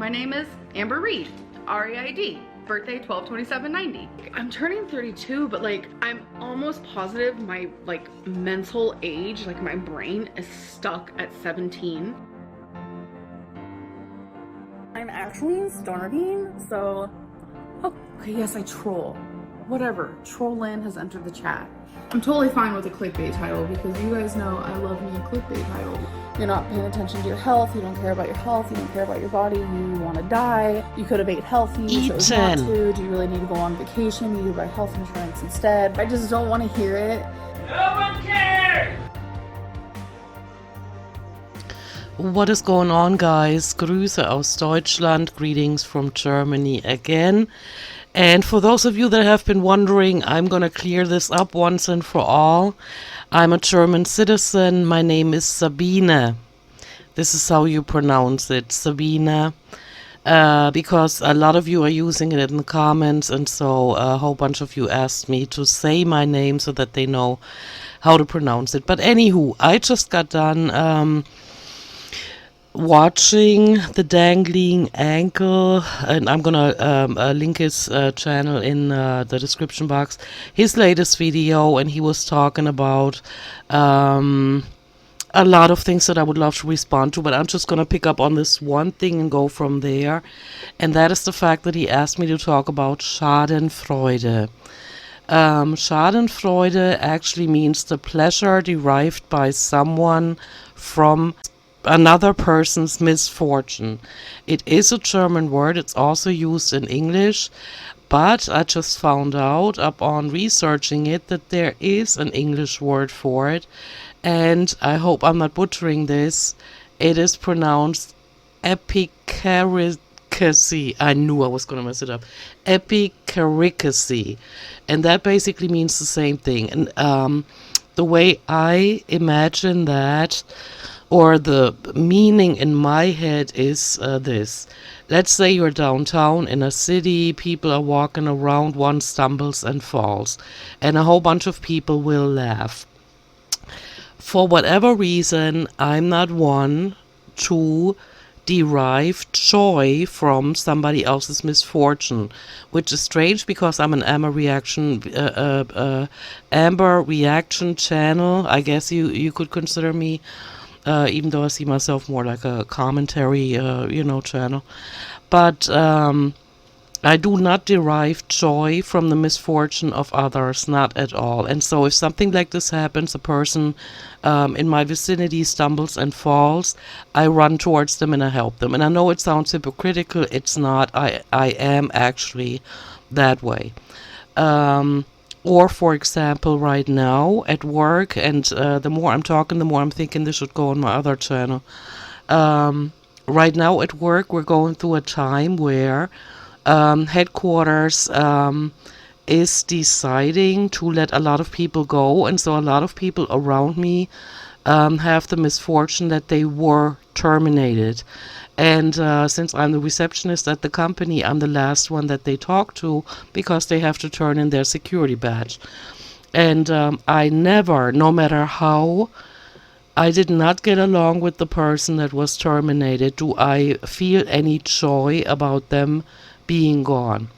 My name is Amber Reed, R-E-I-D, birthday 12/27/90. I'm turning 32, but like I'm almost positive my like mental age, like my brain is stuck at 17. I'm actually starving, so okay, yes, I troll. Whatever, Trollin has entered the chat. I'm totally fine with a clickbait title because you guys know I love me a clickbait title. You're not paying attention to your health, you don't care about your health, you don't care about your body, you want to die, you could have ate healthy, chose not to, do you really need to go on vacation, you need to buy health insurance instead. I just don't want to hear it. No one cares! What is going on, guys? Grüße aus Deutschland, greetings from Germany again. And for those of you that have been wondering, I'm gonna clear this up once and for all. I'm a German citizen. My name is Sabine. This is how you pronounce it, Sabine. Because a lot of you are using it in the comments, and so a whole bunch of you asked me to say my name so that they know how to pronounce it. But anywho, I just got done watching the Dangleeng ankle, and I'm gonna link his channel in the description box, his latest video, and he was talking about a lot of things that I would love to respond to, but I'm just gonna pick up on this one thing and go from there, and that is the fact that he asked me to talk about Schadenfreude. Schadenfreude actually means the pleasure derived by someone from another person's misfortune. It is a German word. It's also used in English, but I just found out upon researching it that there is an English word for it, and I hope I'm not butchering this. It is pronounced epicaricacy. I knew I was going to mess it up. Epicaricacy, and that basically means the same thing. And the way I imagine that, or the meaning in my head, is this. Let's say you're downtown in a city, people are walking around, one stumbles and falls, and a whole bunch of people will laugh. For whatever reason, I'm not one to derive joy from somebody else's misfortune, which is strange because I'm an Amber reaction channel. I guess you could consider me. Even though I see myself more like a commentary, channel. But I do not derive joy from the misfortune of others, not at all. And so if something like this happens, a person in my vicinity stumbles and falls, I run towards them and I help them. And I know it sounds hypocritical. It's not. I am actually that way. Or, for example, right now at work, and the more I'm talking, the more I'm thinking this should go on my other channel. Right now at work, we're going through a time where headquarters is deciding to let a lot of people go, and so a lot of people around me have the misfortune that they were terminated. And since I'm the receptionist at the company, I'm the last one that they talk to because they have to turn in their security badge. And I never, no matter how I did not get along with the person that was terminated, do I feel any joy about them being gone.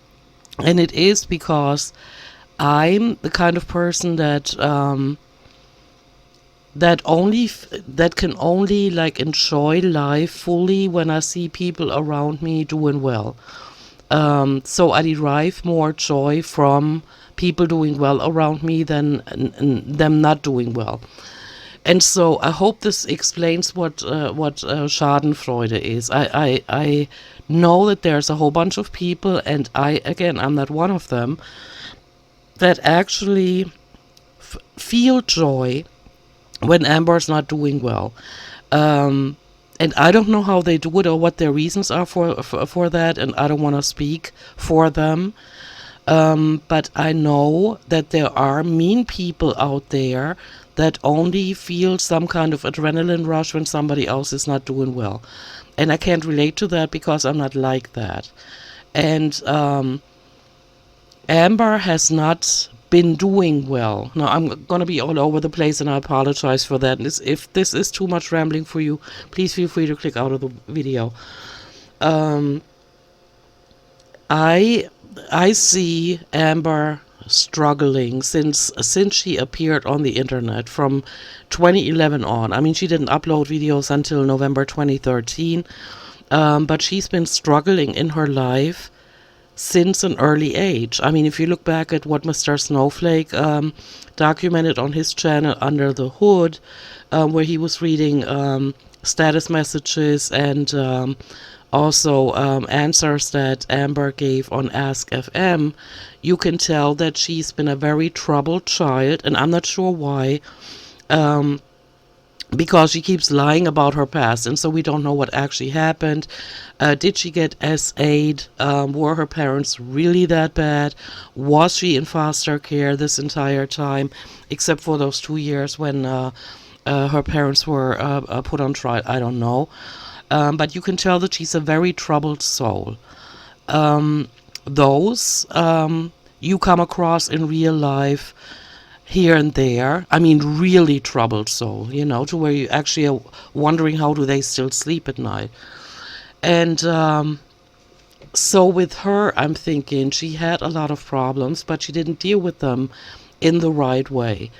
And it is because I'm the kind of person that that can only like enjoy life fully when I see people around me doing well. So I derive more joy from people doing well around me than them not doing well. And so I hope this explains what Schadenfreude is. I know that there's a whole bunch of people, and I'm not one of them, that actually feel joy when Amber's not doing well. And I don't know how they do it or what their reasons are for that, and I don't want to speak for them. But I know that there are mean people out there that only feel some kind of adrenaline rush when somebody else is not doing well. And I can't relate to that because I'm not like that. And Amber has not been doing well. Now, I'm going to be all over the place, and I apologize for that. If this is too much rambling for you, please feel free to click out of the video. Um, I I see Amber struggling since she appeared on the internet from 2011 on. I mean, she didn't upload videos until November 2013, but she's been struggling in her life since an early age. I mean, if you look back at what Mr. Snowflake documented on his channel Under the Hood, where he was reading status messages and also answers that Amber gave on Ask FM, you can tell that she's been a very troubled child, and I'm not sure why. Um, because she keeps lying about her past, and so we don't know what actually happened. Did she get SA'd? Were her parents really that bad? Was she in foster care this entire time, except for those 2 years when her parents were put on trial? I don't know. But you can tell that she's a very troubled soul. Those you come across in real life here and there. I mean, really troubled soul, to where you actually are wondering how do they still sleep at night. And so with her, I'm thinking she had a lot of problems, but she didn't deal with them in the right way.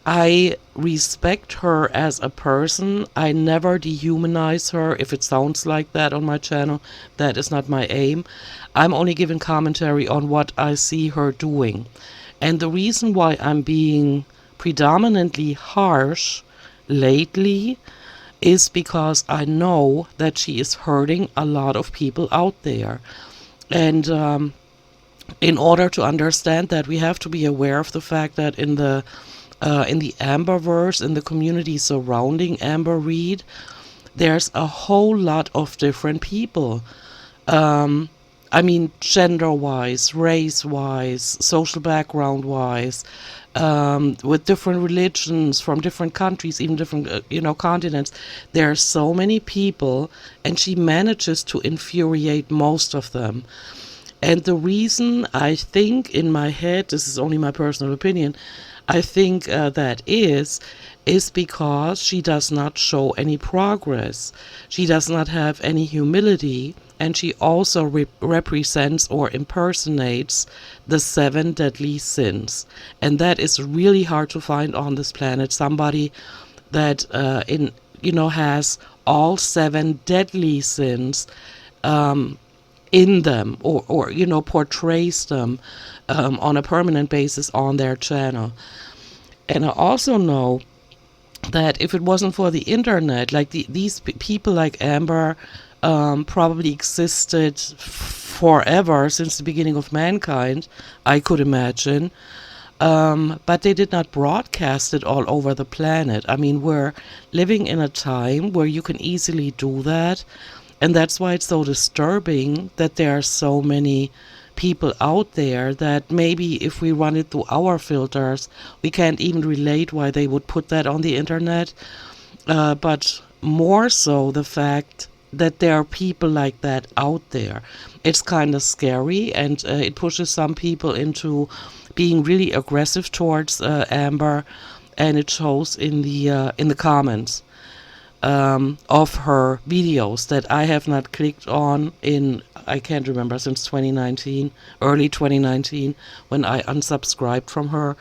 I respect her as a person. I never dehumanize her. If it sounds like that on my channel, that is not my aim. I'm only giving commentary on what I see her doing. And the reason why I'm being predominantly harsh lately is because I know that she is hurting a lot of people out there. And in order to understand that, we have to be aware of the fact that in the Amberverse, in the community surrounding Amber Reed, there's a whole lot of different people. I mean, gender-wise, race-wise, social background-wise, with different religions from different countries, even different, continents. There are so many people, and she manages to infuriate most of them. And the reason I think in my head, this is only my personal opinion, I think that is because she does not show any progress. She does not have any humility, and she also represents or impersonates the 7 deadly sins. And that is really hard to find on this planet. Somebody that has all 7 deadly sins in them, or portrays them on a permanent basis on their channel. And I also know that if it wasn't for the internet, like these people like Amber probably existed forever, since the beginning of mankind, I could imagine. But they did not broadcast it all over the planet. I mean, we're living in a time where you can easily do that. And that's why it's so disturbing that there are so many people out there that maybe if we run it through our filters, we can't even relate why they would put that on the internet. But more so the fact that there are people like that out there. It's kind of scary, and it pushes some people into being really aggressive towards Amber, and it shows in the comments of her videos that I have not clicked on in, I can't remember, since 2019, early 2019, when I unsubscribed from her.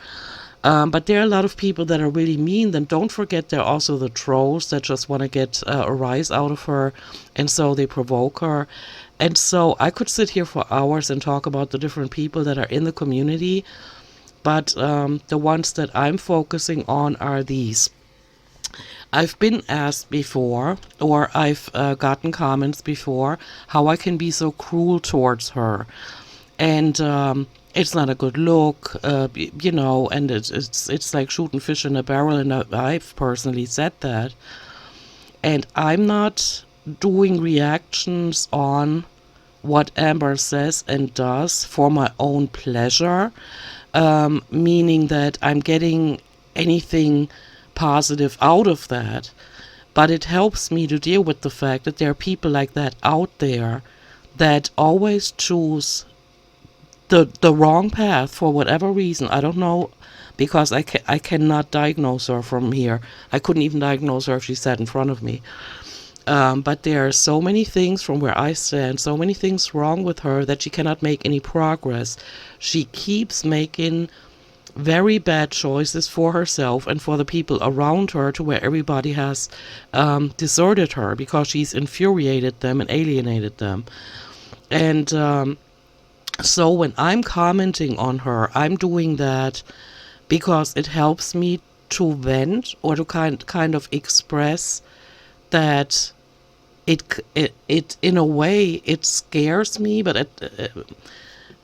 But there are a lot of people that are really mean. Then don't forget there are also the trolls that just want to get a rise out of her, and so they provoke her. And so I could sit here for hours and talk about the different people that are in the community, but the ones that I'm focusing on are these. I've been asked before, or I've gotten comments before, how I can be so cruel towards her. And it's not a good look, and it's like shooting fish in a barrel, and I've personally said that. And I'm not doing reactions on what Amber says and does for my own pleasure, meaning that I'm getting anything positive out of that, but it helps me to deal with the fact that there are people like that out there that always choose the wrong path for whatever reason. I don't know, because I cannot diagnose her from here. I couldn't even diagnose her if she sat in front of me. But there are so many things from where I stand, so many things wrong with her that she cannot make any progress. She keeps making very bad choices for herself and for the people around her, to where everybody has deserted her because she's infuriated them and alienated them. And so when I'm commenting on her, I'm doing that because it helps me to vent, or to kind of express that it in a way it scares me, but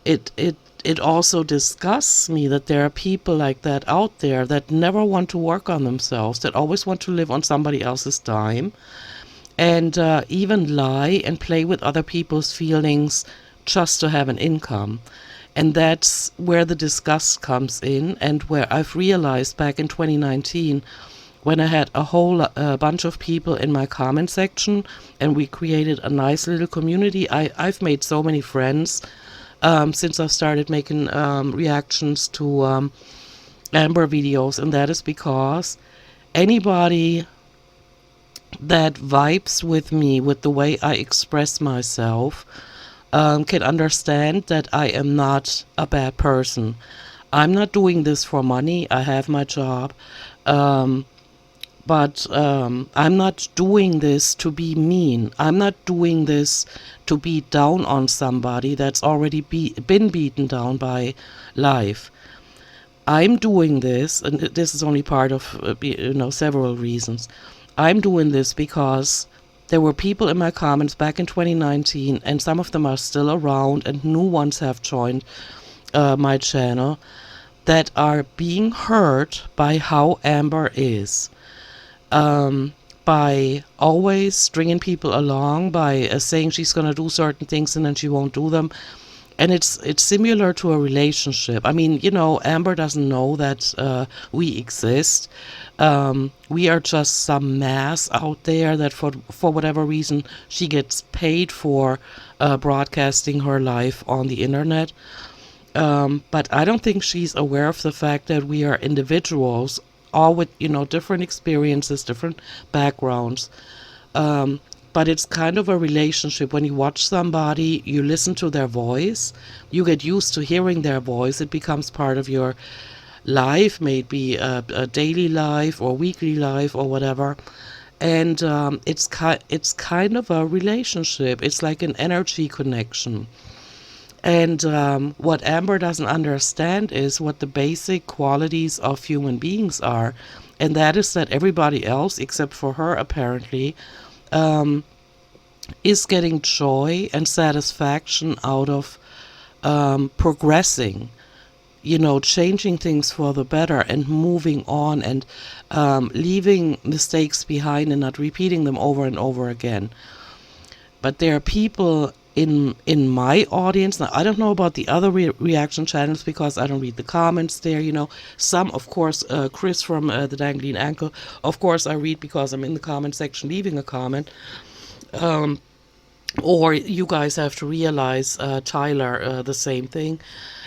it also disgusts me that there are people like that out there that never want to work on themselves, that always want to live on somebody else's dime, and even lie and play with other people's feelings just to have an income. And that's where the disgust comes in, and where I've realized back in 2019, when I had a whole bunch of people in my comment section and we created a nice little community. I've made so many friends since I started making reactions to Amber videos, and that is because anybody that vibes with me, with the way I express myself, can understand that I am not a bad person. I'm not doing this for money. I have my job. But I'm not doing this to be mean. I'm not doing this to beat down on somebody that's already been beaten down by life. I'm doing this, and this is only part of several reasons. I'm doing this because there were people in my comments back in 2019, and some of them are still around, and new ones have joined my channel, that are being hurt by how Amber is. By always stringing people along, by saying she's going to do certain things and then she won't do them. And it's similar to a relationship. I mean, Amber doesn't know that we exist. We are just some mass out there that for whatever reason she gets paid for broadcasting her life on the internet. But I don't think she's aware of the fact that we are individuals, all with different experiences, different backgrounds. But it's kind of a relationship. When you watch somebody, you listen to their voice, you get used to hearing their voice. It becomes part of your life, maybe a daily life or weekly life or whatever. And it's kind of a relationship. It's like an energy connection. And what Amber doesn't understand is what the basic qualities of human beings are. And that is that everybody else, except for her apparently, is getting joy and satisfaction out of progressing, changing things for the better and moving on, and leaving mistakes behind and not repeating them over and over again. But there are people in my audience. Now, I don't know about the other reaction channels because I don't read the comments there. Some, of course, Chris from the Dangleeng Ankle, of course I read because I'm in the comment section leaving a comment. Or you guys have to realize, Tyler, the same thing.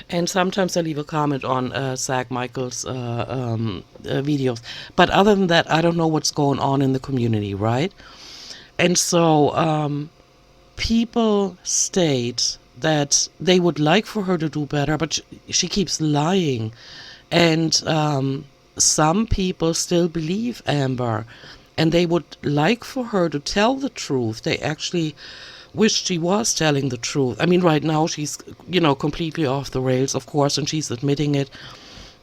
And sometimes I leave a comment on Zach Michael's videos. But other than that, I don't know what's going on in the community, right? And so people state that they would like for her to do better, but she keeps lying. And some people still believe Amber, and they would like for her to tell the truth. They actually wish she was telling the truth. I mean, right now she's, completely off the rails, of course, and she's admitting it.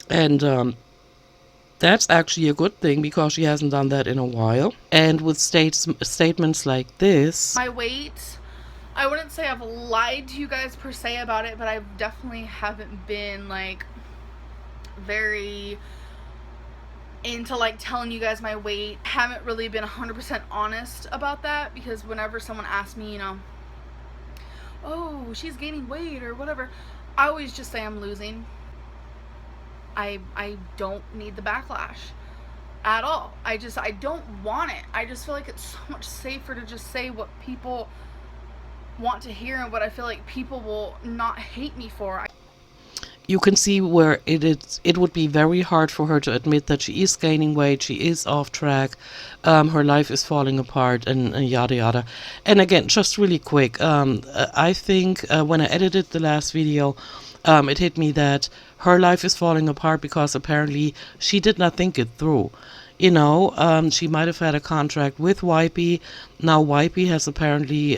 And that's actually a good thing because she hasn't done that in a while. And with statements like this... My weight, I wouldn't say I've lied to you guys per se about it, but I definitely haven't been, very into, telling you guys my weight. Haven't really been 100% honest about that, because whenever someone asks me, oh, she's gaining weight or whatever, I always just say I'm losing. I don't need the backlash at all. I don't want it. I just feel like it's so much safer to just say what people want to hear and what I feel like people will not hate me for. you can see where it would be very hard for her to admit that she is gaining weight, she is off track, her life is falling apart, and yada yada. And again, just really quick, I think when I edited the last video, it hit me that her life is falling apart because apparently she did not think it through. You know, she might have had a contract with YP. Now YP has apparently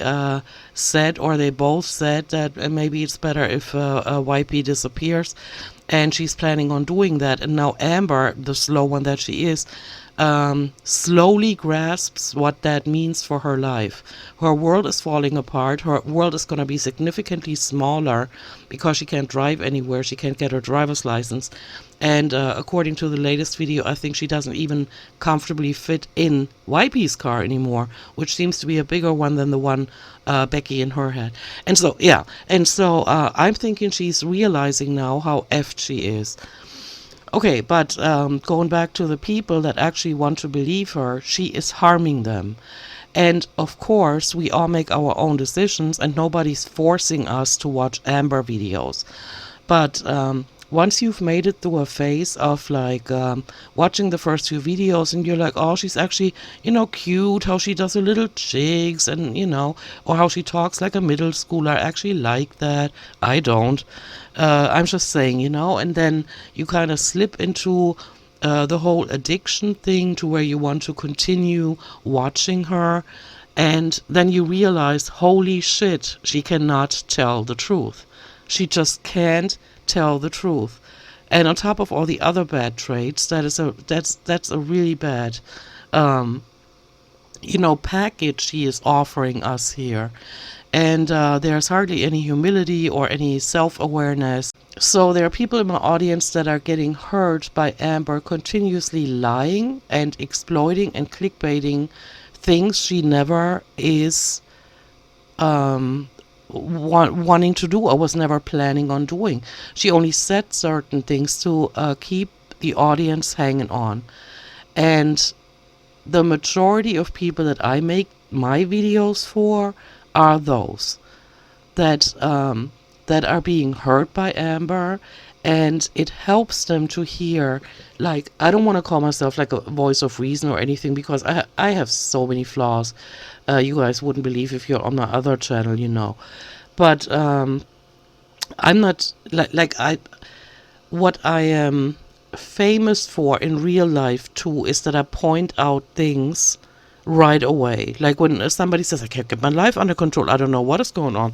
said, or they both said, that maybe it's better if YP disappears, and she's planning on doing that. And now Amber, the slow one that she is, slowly grasps what that means for her life. Her world is falling apart. Her world is going to be significantly smaller because she can't drive anywhere. She can't get her driver's license. And according to the latest video, I think she doesn't even comfortably fit in YP's car anymore, which seems to be a bigger one than the one Becky in her had. And so, yeah. And so I'm thinking she's realizing now how effed she is. Okay, but going back to the people that actually want to believe her, she is harming them. And of course, we all make our own decisions, and nobody's forcing us to watch Amber videos. But once you've made it through a phase of like watching the first few videos and you're like, oh, she's actually, you know, cute, how she does her little jigs and, you know, or how she talks like a middle schooler. I actually like that. I don't. I'm just saying, you know, and then you kind of slip into the whole addiction thing to where you want to continue watching her. And then you realize, holy shit, she cannot tell the truth. She just can't tell the truth. And on top of all the other bad traits, that's a really bad package she is offering us here. And there's hardly any humility or any self-awareness. So there are people in my audience that are getting hurt by Amber continuously lying and exploiting and clickbaiting things she never is wanting to do or was never planning on doing. She only said certain things to keep the audience hanging on. And the majority of people that I make my videos for are those that are being hurt by Amber, and it helps them to hear, like, I don't want to call myself like a voice of reason or anything, because I have so many flaws. You guys wouldn't believe if you're on my other channel, you know. But I'm not what I am famous for in real life too is that I point out things right away. Like when somebody says, I can't get my life under control, I don't know what is going on,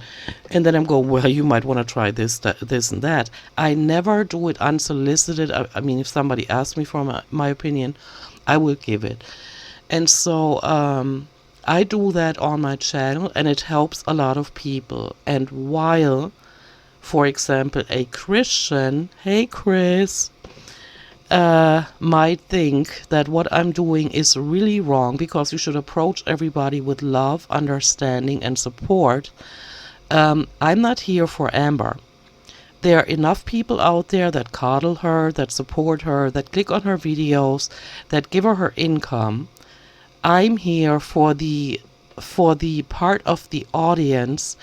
and then I'm going, well, you might want to try this, this and that. I never do it unsolicited. I mean, if somebody asks me for my opinion, I will give it. And so I do that on my channel, and it helps a lot of people. And while, for example, a Christian, hey Chris, might think that what I'm doing is really wrong because you should approach everybody with love, understanding, and support, I'm not here for Amber. There are enough people out there that coddle her, that support her, that click on her videos, that give her income. I'm here for the part of the audience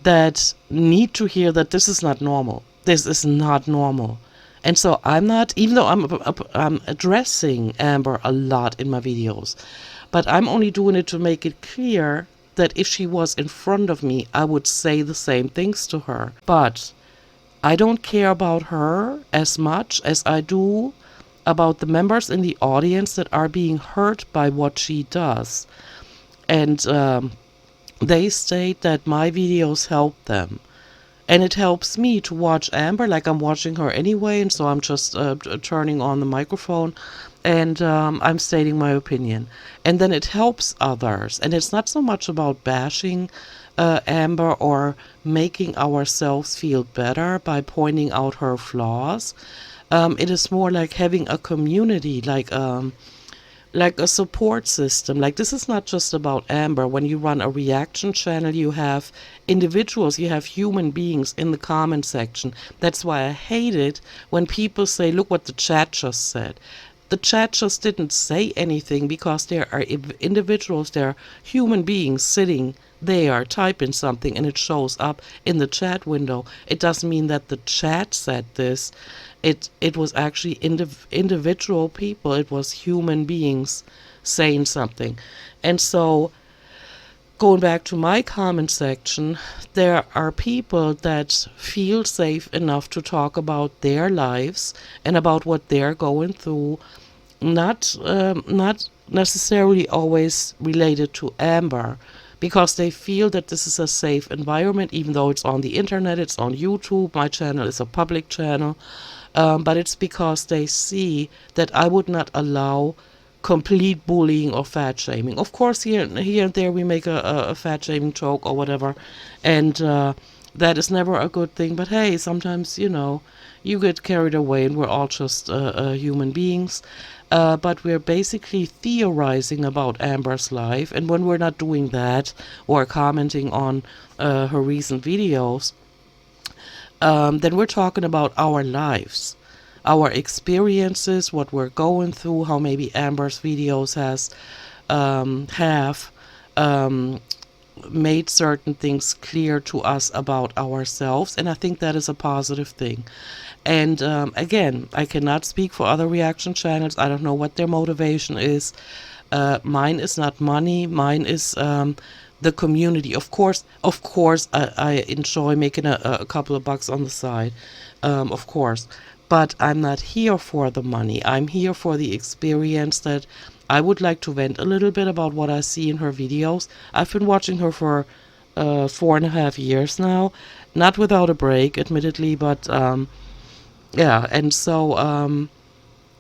that need to hear that this is not normal. This is not normal. And so I'm not, even though I'm addressing Amber a lot in my videos, but I'm only doing it to make it clear that if she was in front of me, I would say the same things to her. But I don't care about her as much as I do about the members in the audience that are being hurt by what she does. And they state that my videos help them. And it helps me to watch Amber, like I'm watching her anyway, and so I'm just turning on the microphone and I'm stating my opinion. And then it helps others. And it's not so much about bashing Amber or making ourselves feel better by pointing out her flaws. It is more like having a community, like a support system. Like, this is not just about Amber. When you run a reaction channel, you have individuals, you have human beings in the comment section. That's why I hate it when people say, look what the chat just said. the chat just didn't say anything because there are individuals, there are human beings sitting there typing something and it shows up in the chat window. It doesn't mean that the chat said this. It was actually individual people. It was human beings saying something. And so going back to my comment section, there are people that feel safe enough to talk about their lives and about what they're going through, not necessarily always related to Amber, because they feel that this is a safe environment, even though it's on the internet, it's on YouTube. My channel is a public channel, but it's because they see that I would not allow complete bullying or fat shaming. Of course, here and there we make a fat shaming joke or whatever, and that is never a good thing. But hey, sometimes, you get carried away, and we're all just human beings. But we're basically theorizing about Amber's life, and when we're not doing that or commenting on her recent videos, then we're talking about our lives, our experiences, what we're going through, how maybe Amber's videos have made certain things clear to us about ourselves, and I think that is a positive thing. And again, I cannot speak for other reaction channels. I don't know what their motivation is. Mine is not money. Mine is the community. Of course, I enjoy making a couple of bucks on the side, of course. But I'm not here for the money. I'm here for the experience, that I would like to vent a little bit about what I see in her videos. I've been watching her for 4.5 years now. Not without a break, admittedly, but yeah. And so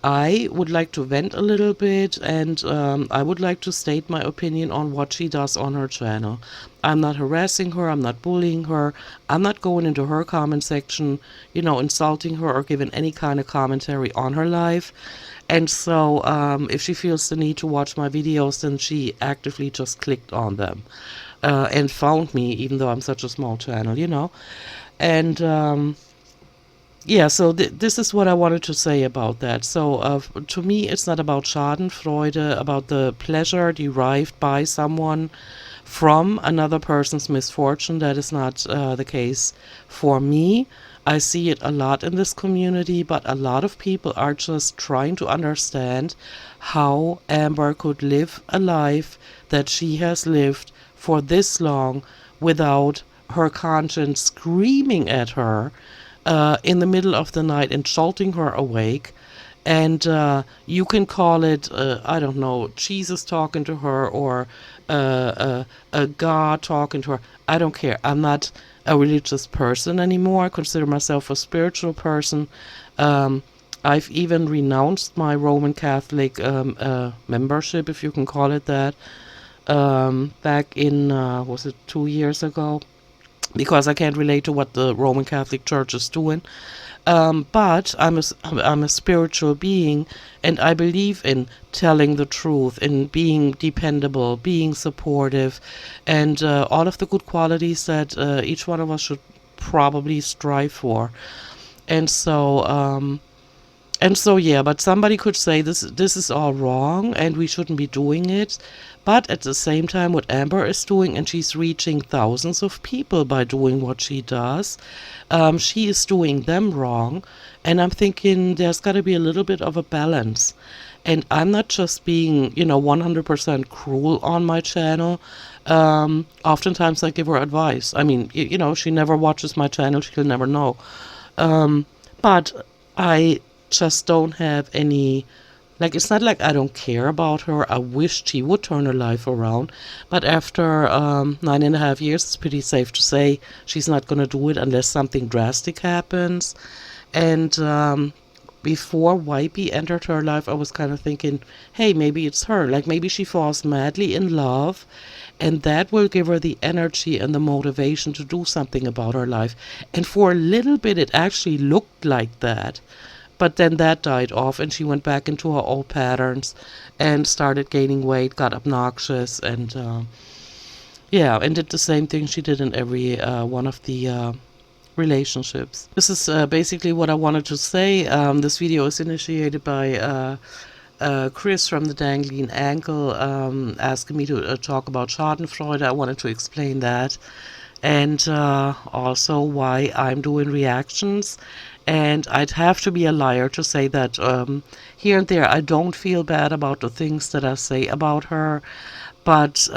I would like to vent a little bit, and I would like to state my opinion on what she does on her channel. I'm not harassing her, I'm not bullying her, I'm not going into her comment section, insulting her or giving any kind of commentary on her life. And so if she feels the need to watch my videos, then she actively just clicked on them and found me, even though I'm such a small channel. And yeah, so this is what I wanted to say about that. So to me, it's not about Schadenfreude, about the pleasure derived by someone from another person's misfortune. That is not the case for me. I see it a lot in this community, but a lot of people are just trying to understand how Amber could live a life that she has lived for this long without her conscience screaming at her in the middle of the night and jolting her awake. And you can call it, I don't know, Jesus talking to her, or a God talking to her. I don't care. I'm not a religious person anymore. I consider myself a spiritual person. I've even renounced my Roman Catholic membership, if you can call it that, back in, was it 2 years ago? Because I can't relate to what the Roman Catholic Church is doing. But I'm a spiritual being, and I believe in telling the truth, in being dependable, being supportive, and all of the good qualities that each one of us should probably strive for. And so, yeah, but somebody could say this is all wrong and we shouldn't be doing it. But at the same time, what Amber is doing, and she's reaching thousands of people by doing what she does, she is doing them wrong. And I'm thinking there's got to be a little bit of a balance. And I'm not just being, 100% cruel on my channel. Oftentimes I give her advice. I mean, she never watches my channel. She'll never know. But I just don't have any, it's not like I don't care about her. I wish she would turn her life around. But after 9.5 years, it's pretty safe to say she's not going to do it unless something drastic happens. And before Wipey entered her life, I was kind of thinking, hey, maybe it's her. Maybe she falls madly in love, and that will give her the energy and the motivation to do something about her life. And for a little bit, it actually looked like that. But then that died off, and she went back into her old patterns and started gaining weight, got obnoxious, and and did the same thing she did in every one of the relationships. This is basically what I wanted to say. This video is initiated by Chris from the Dangleeng Ankle asking me to talk about Schadenfreude. I wanted to explain that. And also why I'm doing reactions. And I'd have to be a liar to say that here and there I don't feel bad about the things that I say about her. But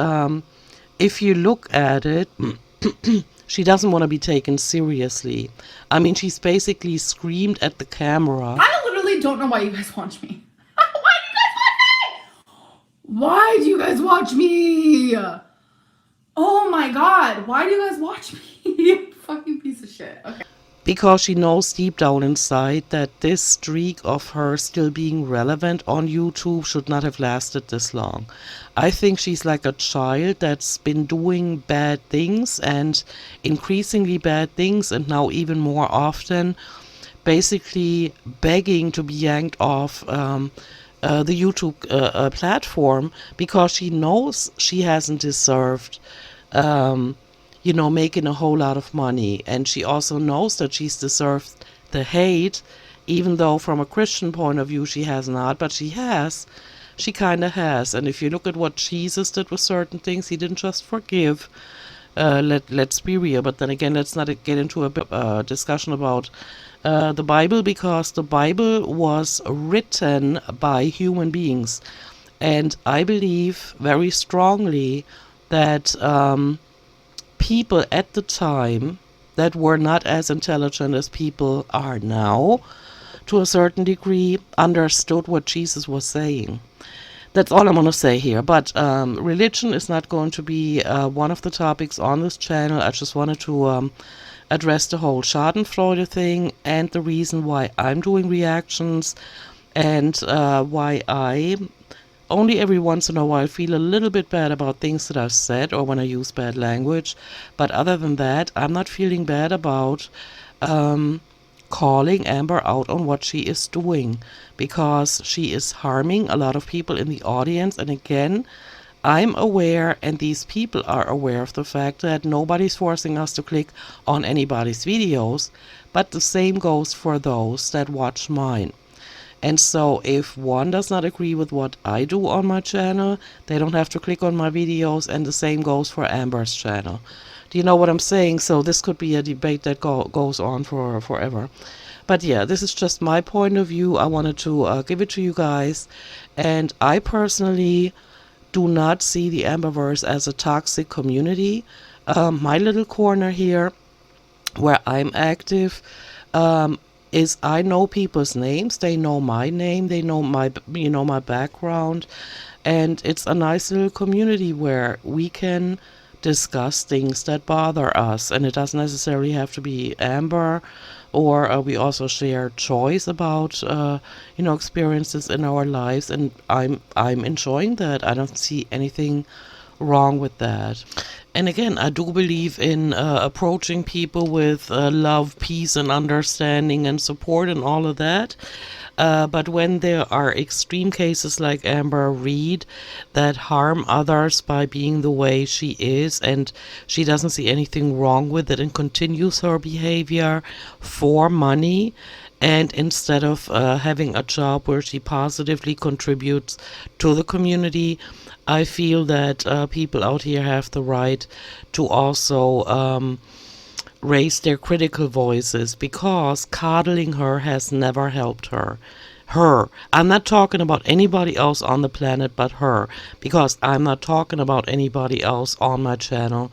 if you look at it, she doesn't want to be taken seriously. I mean, she's basically screamed at the camera. I literally don't know why you guys watch me. Why do you guys watch me? Oh my god, why do you guys watch me? You fucking piece of shit. Okay. Because she knows deep down inside that this streak of her still being relevant on YouTube should not have lasted this long. I think she's like a child that's been doing bad things and increasingly bad things, and now even more often basically begging to be yanked off the YouTube platform because she knows she hasn't deserved making a whole lot of money. And she also knows that she's deserved the hate, even though from a Christian point of view she has not, but she has. She kind of has. And if you look at what Jesus did with certain things, he didn't just forgive. Let's be real. But then again, let's not get into a discussion about the Bible, because the Bible was written by human beings. And I believe very strongly that people at the time that were not as intelligent as people are now, to a certain degree, understood what Jesus was saying. That's all I'm going to say here. But religion is not going to be one of the topics on this channel. I just wanted to address the whole Schadenfreude thing and the reason why I'm doing reactions, and why I only every once in a while feel a little bit bad about things that I've said or when I use bad language. But other than that, I'm not feeling bad about calling Amber out on what she is doing, because she is harming a lot of people in the audience. And again, I'm aware, and these people are aware of the fact that nobody's forcing us to click on anybody's videos, but the same goes for those that watch mine. And so if one does not agree with what I do on my channel, they don't have to click on my videos, and the same goes for Amber's channel. Do you know what I'm saying? So this could be a debate that goes on for forever. But yeah, this is just my point of view. I wanted to give it to you guys. And I personally do not see the Amberverse as a toxic community. My little corner here where I'm active is I know people's names. They know my name. They know my background. And it's a nice little community where we can discuss things that bother us. And it doesn't necessarily have to be Amber, or we also share choice about experiences in our lives, and I'm enjoying that. I don't see anything wrong with that. And again, I do believe in approaching people with love, peace, and understanding and support and all of that. But when there are extreme cases like Amber Reed that harm others by being the way she is, and she doesn't see anything wrong with it and continues her behavior for money, and instead of having a job where she positively contributes to the community, I feel that people out here have the right to also raise their critical voices, because coddling her has never helped her. I'm not talking about anybody else on the planet but her, because I'm not talking about anybody else on my channel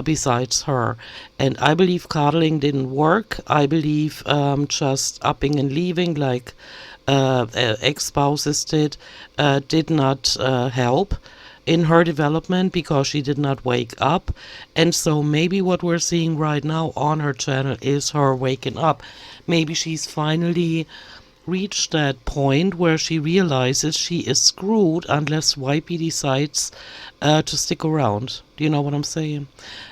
besides her. And I believe coddling didn't work. I believe just upping and leaving like ex-spouses did not help in her development, because she did not wake up. And so maybe what we're seeing right now on her channel is her waking up. Maybe she's finally reached that point where she realizes she is screwed unless YP decides to stick around. Do you know what I'm saying?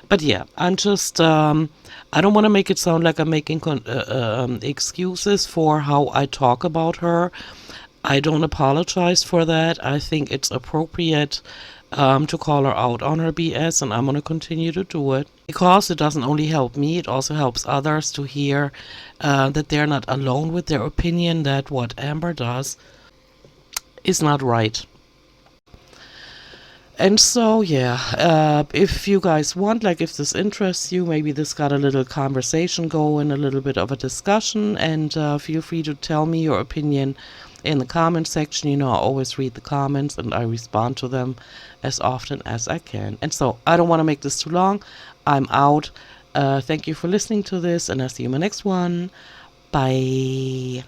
But yeah, I'm just I don't want to make it sound like I'm making excuses for how I talk about her. I don't apologize for that. I think it's appropriate to call her out on her BS, and I'm going to continue to do it, because it doesn't only help me, it also helps others to hear that they're not alone with their opinion, that what Amber does is not right. And so, yeah, if you guys want, like if this interests you, maybe this got a little conversation going, a little bit of a discussion, and feel free to tell me your opinion in the comment section. You know, I always read the comments and I respond to them as often as I can. And so, I don't want to make this too long. I'm out. Thank you for listening to this, and I'll see you in my next one. Bye.